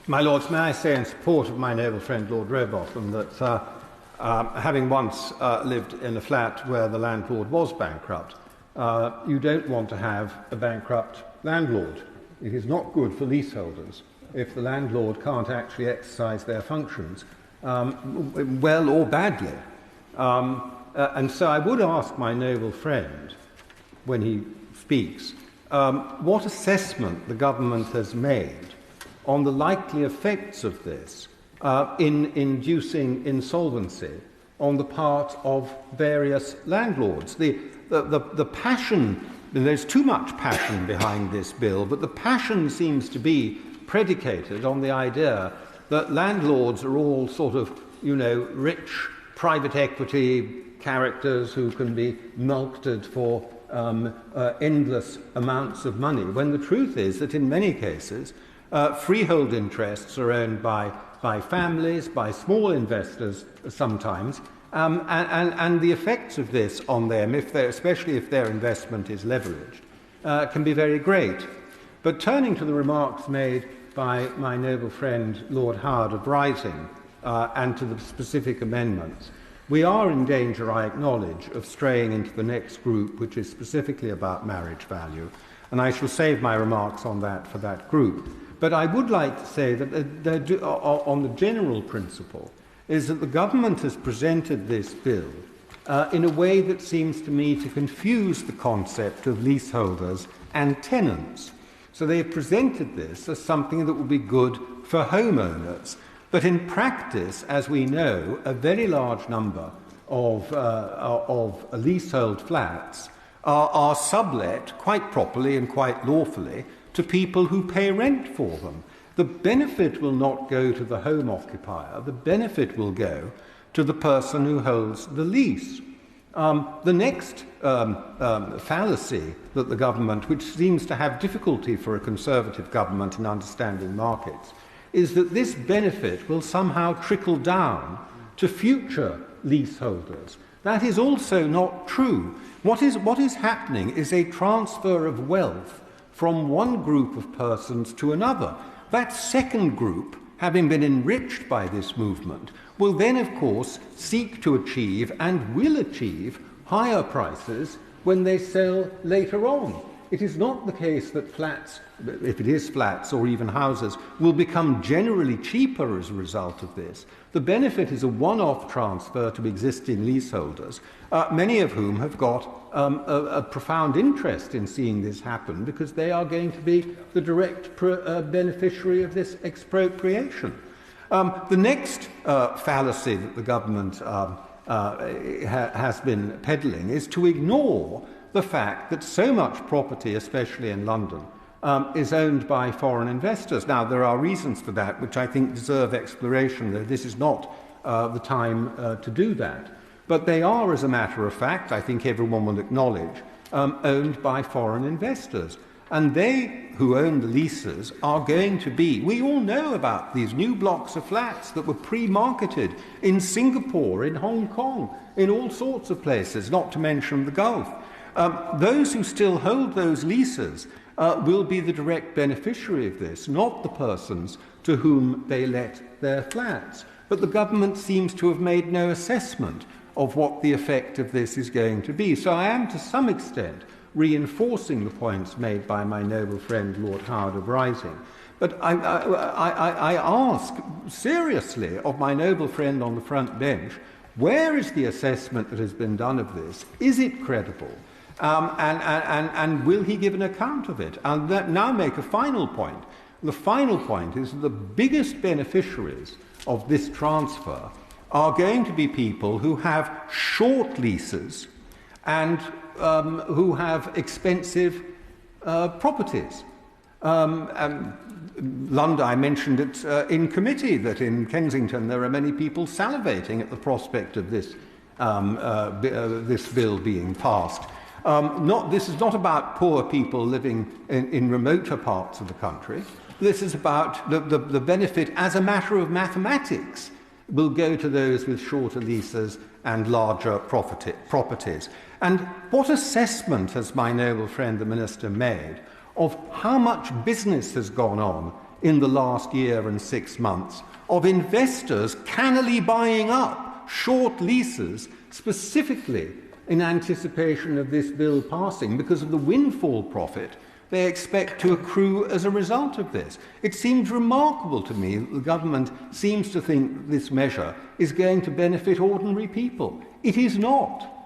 My Lords, may I say in support of my noble friend Lord Rowbotham that having once lived in a flat where the landlord was bankrupt, you don't want to have a bankrupt landlord. It is not good for leaseholders if the landlord can't actually exercise their functions, well or badly. And so I would ask my noble friend, when he speaks, what assessment the government has made on the likely effects of this in inducing insolvency on the part of various landlords. The passion, there's too much passion behind this bill, but the passion seems to be predicated on the idea that landlords are all sort of, rich private equity characters who can be mulcted for endless amounts of money, when the truth is that in many cases freehold interests are owned by families, by small investors sometimes, and the effects of this on them, especially if their investment is leveraged, can be very great. But turning to the remarks made by my noble friend Lord Howard of Rising and to the specific amendments, we are in danger, I acknowledge, of straying into the next group, which is specifically about marriage value, and I shall save my remarks on that for that group. But I would like to say that on the general principle is that the government has presented this bill in a way that seems to me to confuse the concept of leaseholders and tenants. So they have presented this as something that will be good for homeowners. But in practice, as we know, a very large number of leasehold flats are sublet quite properly and quite lawfully to people who pay rent for them. The benefit will not go to the home occupier. The benefit will go to the person who holds the lease. The next fallacy that the government, which seems to have difficulty for a Conservative government in understanding markets, is that this benefit will somehow trickle down to future leaseholders. That is also not true. What is happening is a transfer of wealth from one group of persons to another. That second group, having been enriched by this movement, will then, of course, seek to achieve and will achieve higher prices when they sell later on. It is not the case that flats, if it is flats or even houses, will become generally cheaper as a result of this. The benefit is a one-off transfer to existing leaseholders, many of whom have got a profound interest in seeing this happen because they are going to be the direct beneficiary of this expropriation. The next fallacy that the government has been peddling is to ignore the fact that so much property, especially in London, is owned by foreign investors. Now, there are reasons for that which I think deserve exploration, though this is not the time to do that. But they are, as a matter of fact, I think everyone will acknowledge, owned by foreign investors. And they who own the leases are going to be, we all know about these new blocks of flats that were pre-marketed in Singapore, in Hong Kong, in all sorts of places, not to mention the Gulf. Those who still hold those leases will be the direct beneficiary of this, not the persons to whom they let their flats. But the government seems to have made no assessment of what the effect of this is going to be. So I am, to some extent, reinforcing the points made by my noble friend Lord Howard of Rising. But I ask seriously of my noble friend on the front bench, where is the assessment that has been done of this? Is it credible? And will he give an account of it? I'll now make a final point. The final point is that the biggest beneficiaries of this transfer are going to be people who have short leases and who have expensive properties. London, I mentioned it in committee, that in Kensington there are many people salivating at the prospect of this bill being passed. This is not about poor people living in remoter parts of the country. This is about the benefit, as a matter of mathematics, will go to those with shorter leases and larger properties. And what assessment has my noble friend the Minister made of how much business has gone on in the last year and 6 months, of investors cannily buying up short leases specifically in anticipation of this bill passing because of the windfall profit they expect to accrue as a result of this. It seems remarkable to me that the government seems to think this measure is going to benefit ordinary people. It is not.